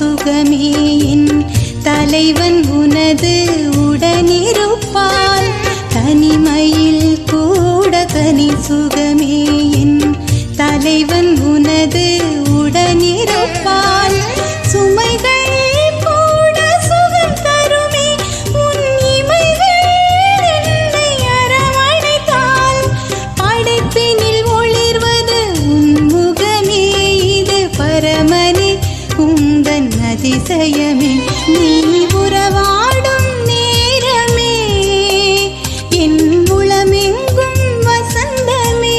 சுகமே என் தலைவன் உனது உடனிருப்பான். தனிமையில் கூட தனி சுகமே என் தலைவன் உனது உடனிருப்பான். சுமைகள் கூட சுகம் தருமே உன் இமைகள் என்னை அரவணைத்தால். படைப்பினில் ஒளிர்வது உன் முகமே இது பரமனே உந்தன் அதிசயமே. நீ உறவாடும் நேரமே என் உளமெங்கும் வசந்தமே.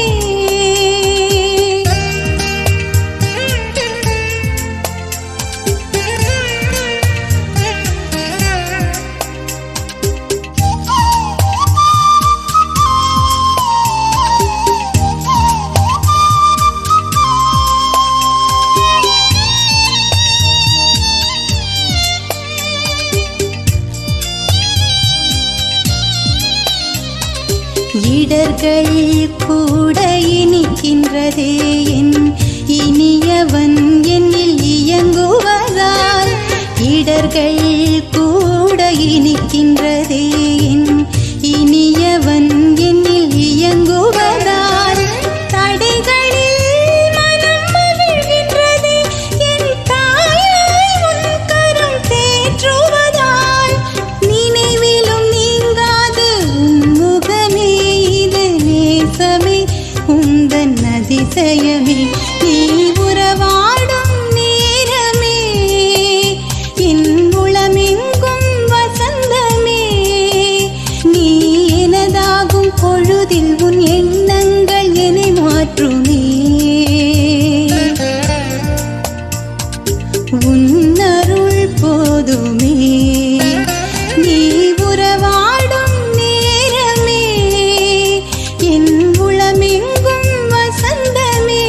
இடர்கள் கூட இனிக்கின்றதே என் இனியவன் என்னில் இயங்குவதால். இடர்கள் கூட இனிக்கின்றதே என் இனியவன் என்னில் இயங்குவதால். தடைகளில் மனம் மகிழ்கின்றதே என் தாயாய் உன் கரம் தேற்றுவதால். நினைவிலும் நீங்காது உன் முகமே இது நேசமே உந்தன் அதிசயமே. நீ உறவாடும் நேரமே என் உளமெங்கும் வசந்தமே. நீ எனதாகும் பொழுதில் உன் எண்ணங்கள் என்னை மாற்றுமே. உன் அருள் போதுமே. நீ உறவாடும் நேரமே என் உளமெங்கும் வசந்தமே.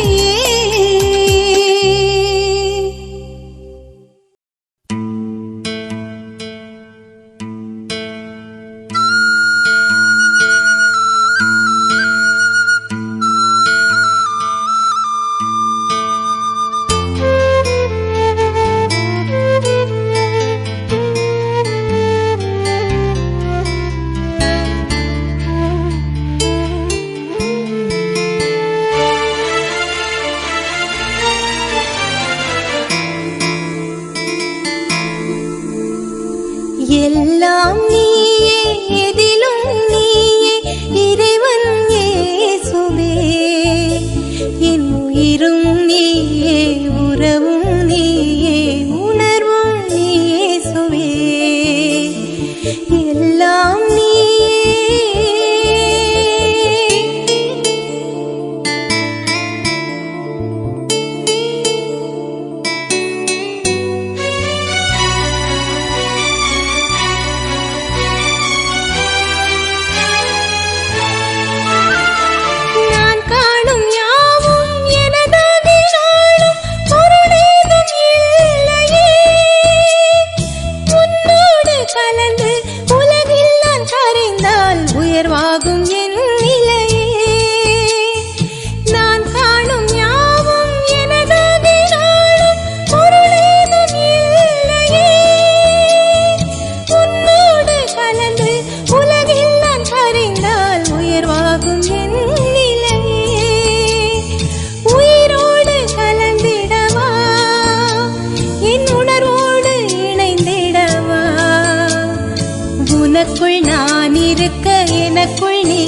எல்லாம் நீயே எதிலும் நீயே இறைவன் இயேசுவே. என் உயிரும் நீயே உறவும் நீயே உணர்வும் இயேசுவே. எல்லாம் நீயே. நான் காணும் யாவும் எனதாகினாலும் பொருளேதும் இல்லையே. உன்னோடு கலந்து உலகில் நான் கரைந்தால் உயர்வாகும் என் நிலையே. நான் காணும் யாவும் எனதாகினாலும் பொருளேதும் இல்லையே. உன்னோடு கலந்து உலகில் நான் கரைந்தால் உயர்வாகும் என் நிலையே. உயிரோடு கலந்திடவா என் உணர்வோடு இணைந்திடவா. உனக்குள் நான் இருக்க எனக்குள் நீ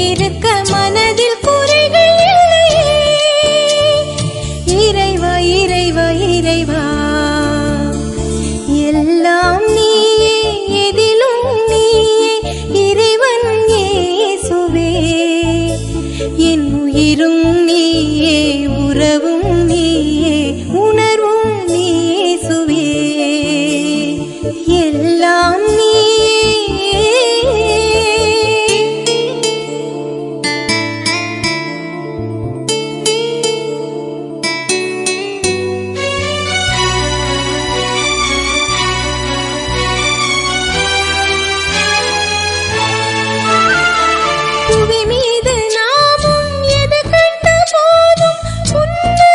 இருக்க மனதில் குறைகள் இல்லையே. இறைவா இறைவா இறைவா. எல்லாம் நீயே எதிலும் நீயே இறைவன் இயேசுவே. என் உயிரும் நீயே உறவும் நீயே உணர்வும் இயேசுவே. எல்லாம் நீயே. புவி மீது நாமும் எது கண்ட போதும் உன்னை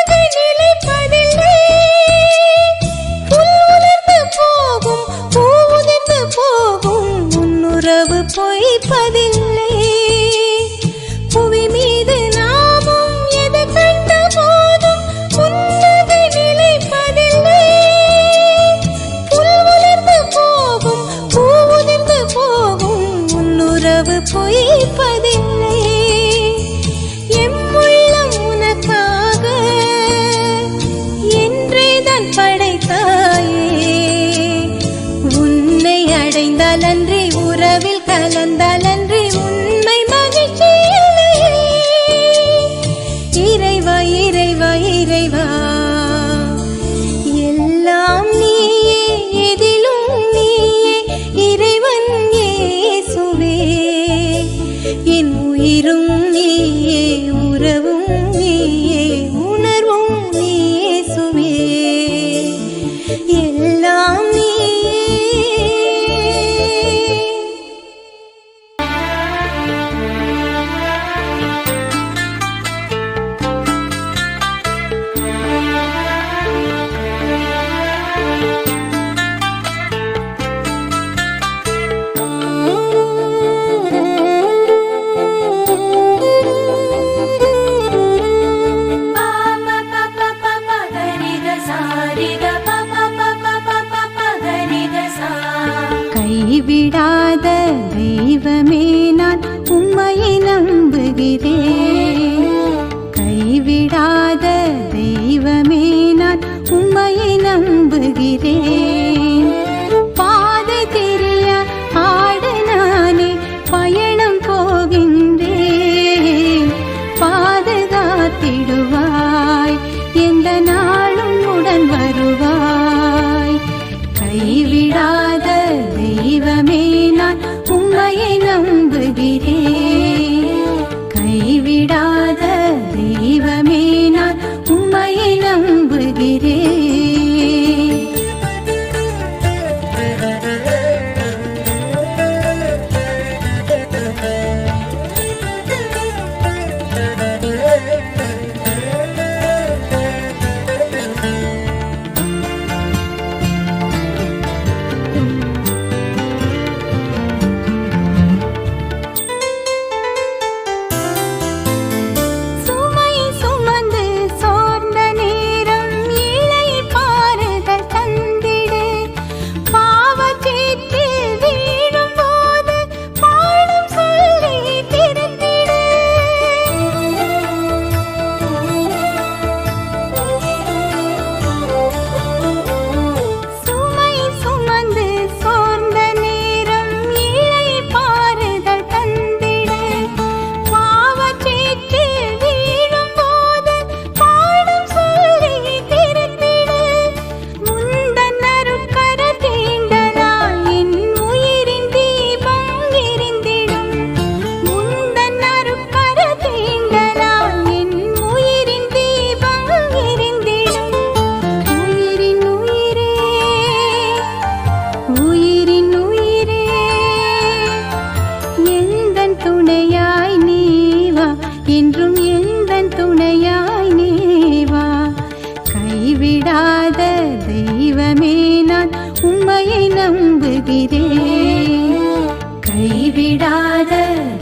நம்புகிறேன். கைவிடாத தெய்வமே நான் உம்மையை நம்புகிறேன். கைவிடாத தெய்வமே நான் உம்மையை நம்புகிறேன். கைவிடாத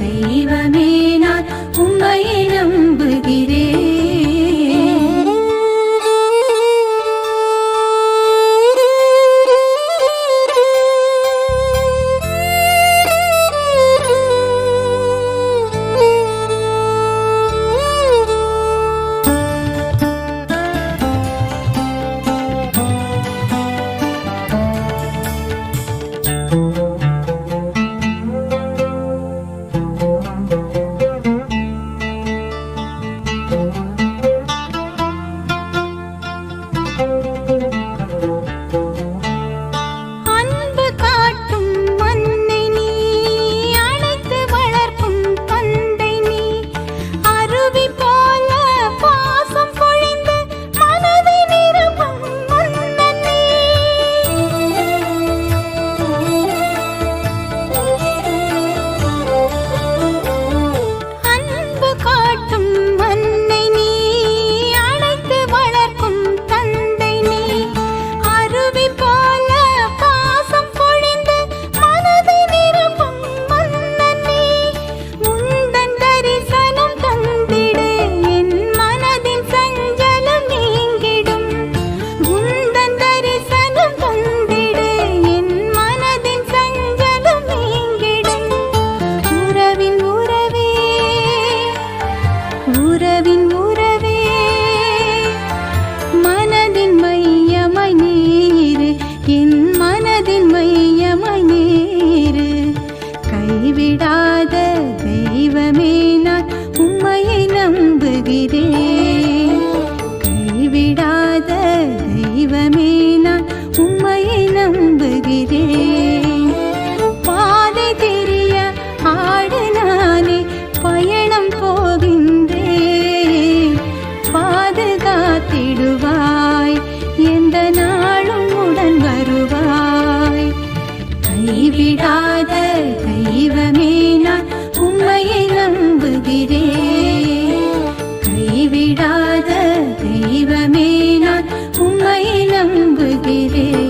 தெய்வமே நான் உம்மையை நம்புகிறேன். கைவிடாத தெய்வமே நான் உம்மையை நம்புகிறேன். கைவிடாத தெய்வமே நான் உம்மையை நம்புகிறேன். பாதை தெரிய ஆடு நானே பயணம் போகின்றேன். பாதுகாத்திடுவாய், எந்த நாளும் உடன் வருவாய். கைவிடாத தெய்வமே நான் உம்மையை நம்புகிறேன். கைவிடாத தெய்வமே நான் உம்மையை நம்புகிறேன்.